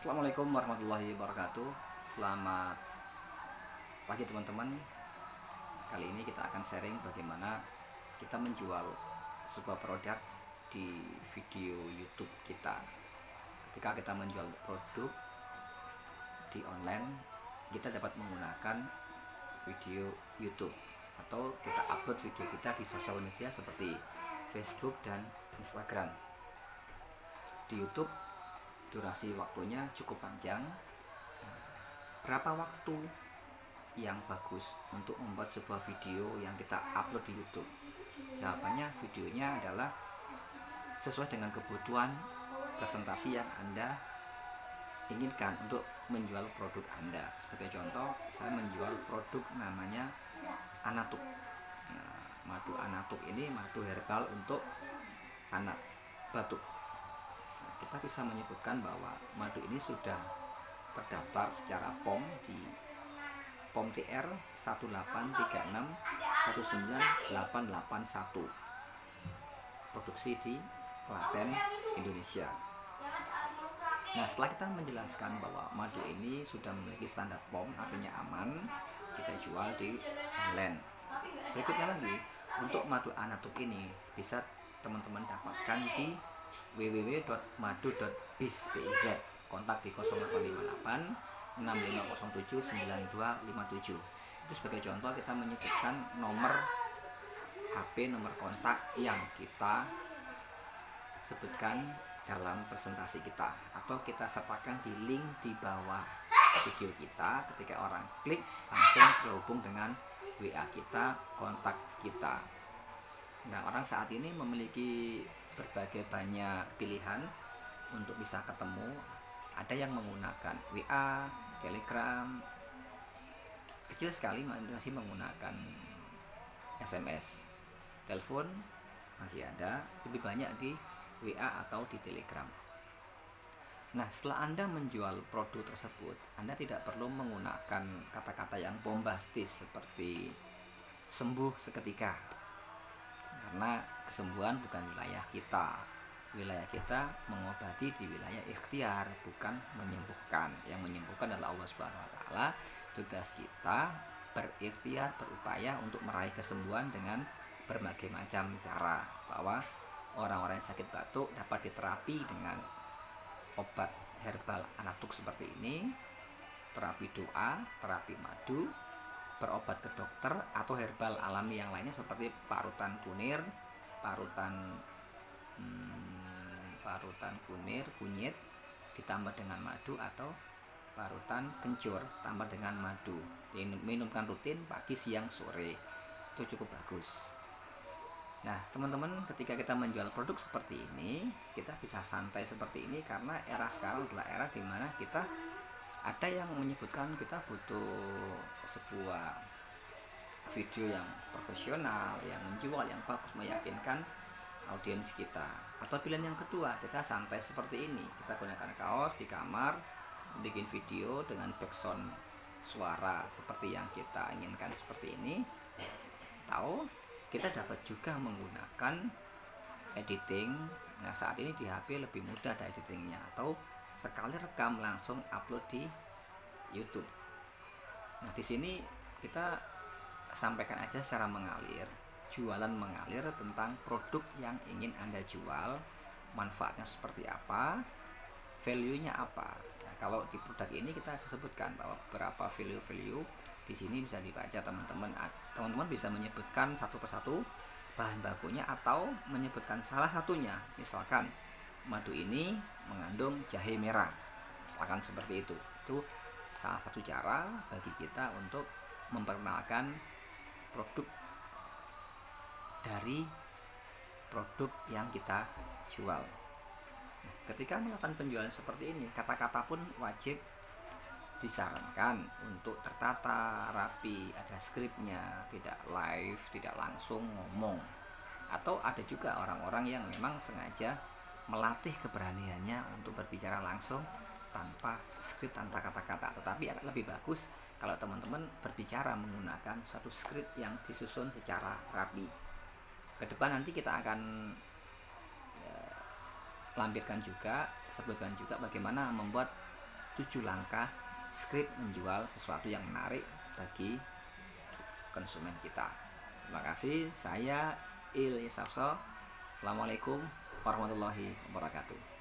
Assalamualaikum warahmatullahi wabarakatuh. Selamat pagi teman-teman. Kali ini kita akan sharing bagaimana kita menjual sebuah produk di video YouTube kita. Ketika kita menjual produk di online, kita dapat menggunakan video YouTube atau kita upload video kita di sosial media seperti Facebook dan Instagram. Di YouTube durasi waktunya cukup panjang. Berapa waktu yang bagus untuk membuat sebuah video yang kita upload di YouTube? Jawabannya, videonya adalah sesuai dengan kebutuhan presentasi yang Anda inginkan untuk menjual produk Anda. Sebagai contoh, saya menjual produk namanya Anatuk. Madu Anatuk ini madu herbal untuk anak batuk. Kita bisa menyebutkan bahwa madu ini sudah terdaftar secara POM di POM TR 183619881, produksi di Klaten, Indonesia. Nah, setelah kita menjelaskan bahwa madu ini sudah memiliki standar POM, artinya aman, kita jual di online. Berikutnya lagi, untuk madu Anatuk ini bisa teman-teman dapatkan di www.madu.biz. Kontak di 0858 6507 9257. Itu sebagai contoh kita menyebutkan nomor HP, nomor kontak yang kita sebutkan dalam presentasi kita, atau kita sertakan di link di bawah video kita. Ketika orang klik, langsung terhubung dengan WA kita, kontak kita. Nah, orang saat ini memiliki berbagai banyak pilihan untuk bisa ketemu. Ada yang menggunakan WA, Telegram, kecil sekali masih menggunakan SMS. Telepon masih ada, lebih banyak di WA atau di Telegram. Nah, setelah Anda menjual produk tersebut, Anda tidak perlu menggunakan kata-kata yang bombastis seperti sembuh seketika, karena kesembuhan bukan wilayah kita. Wilayah kita mengobati di wilayah ikhtiar, bukan menyembuhkan. Yang menyembuhkan adalah Allah Subhanahu wa taala. Tugas kita berikhtiar, berupaya untuk meraih kesembuhan dengan berbagai macam cara. Bahwa orang-orang yang sakit batuk dapat diterapi dengan obat herbal Anatuk seperti ini, terapi doa, terapi madu, berobat ke dokter, atau herbal alami yang lainnya seperti parutan kunir, parutan kunir, kunyit ditambah dengan madu, atau parutan kencur tambah dengan madu. Diminumkan rutin pagi, siang, sore. Itu cukup bagus. Nah, teman-teman, ketika kita menjual produk seperti ini, kita bisa santai seperti ini karena era sekarang adalah era di mana kita ada yang menyebutkan kita butuh sebuah video yang profesional, yang menjual, yang bagus, meyakinkan audiens kita. Atau pilihan yang kedua, kita santai seperti ini, kita gunakan kaos di kamar, bikin video dengan background suara seperti yang kita inginkan seperti ini. Atau kita dapat juga menggunakan editing. Nah, saat ini di HP lebih mudah ada editingnya, atau sekali rekam langsung upload di YouTube. Nah, di sini kita sampaikan aja secara mengalir, jualan mengalir tentang produk yang ingin Anda jual, manfaatnya seperti apa, value-nya apa. Nah, kalau di produk ini kita sebutkan bahwa beberapa value di sini bisa dibaca teman-teman. Teman-teman bisa menyebutkan satu persatu bahan bakunya atau menyebutkan salah satunya. Misalkan madu ini mengandung jahe merah, misalkan seperti itu. Itu salah satu cara bagi kita untuk memperkenalkan produk dari produk yang kita jual. Nah, ketika melakukan penjualan seperti ini, kata-kata pun wajib disarankan untuk tertata, rapi, ada skripnya, tidak live, tidak langsung ngomong. Atau ada juga orang-orang yang memang sengaja melatih keberaniannya untuk berbicara langsung tanpa skrip, tanpa kata-kata. Tetapi akan lebih bagus kalau teman-teman berbicara menggunakan suatu skrip yang disusun secara rapi. Ke depan nanti kita akan lampirkan juga, sebutkan juga bagaimana membuat 7 langkah skrip menjual sesuatu yang menarik bagi konsumen kita. Terima kasih, saya Ilyas Sapso. Assalamualaikum warahmatullahi wabarakatuh.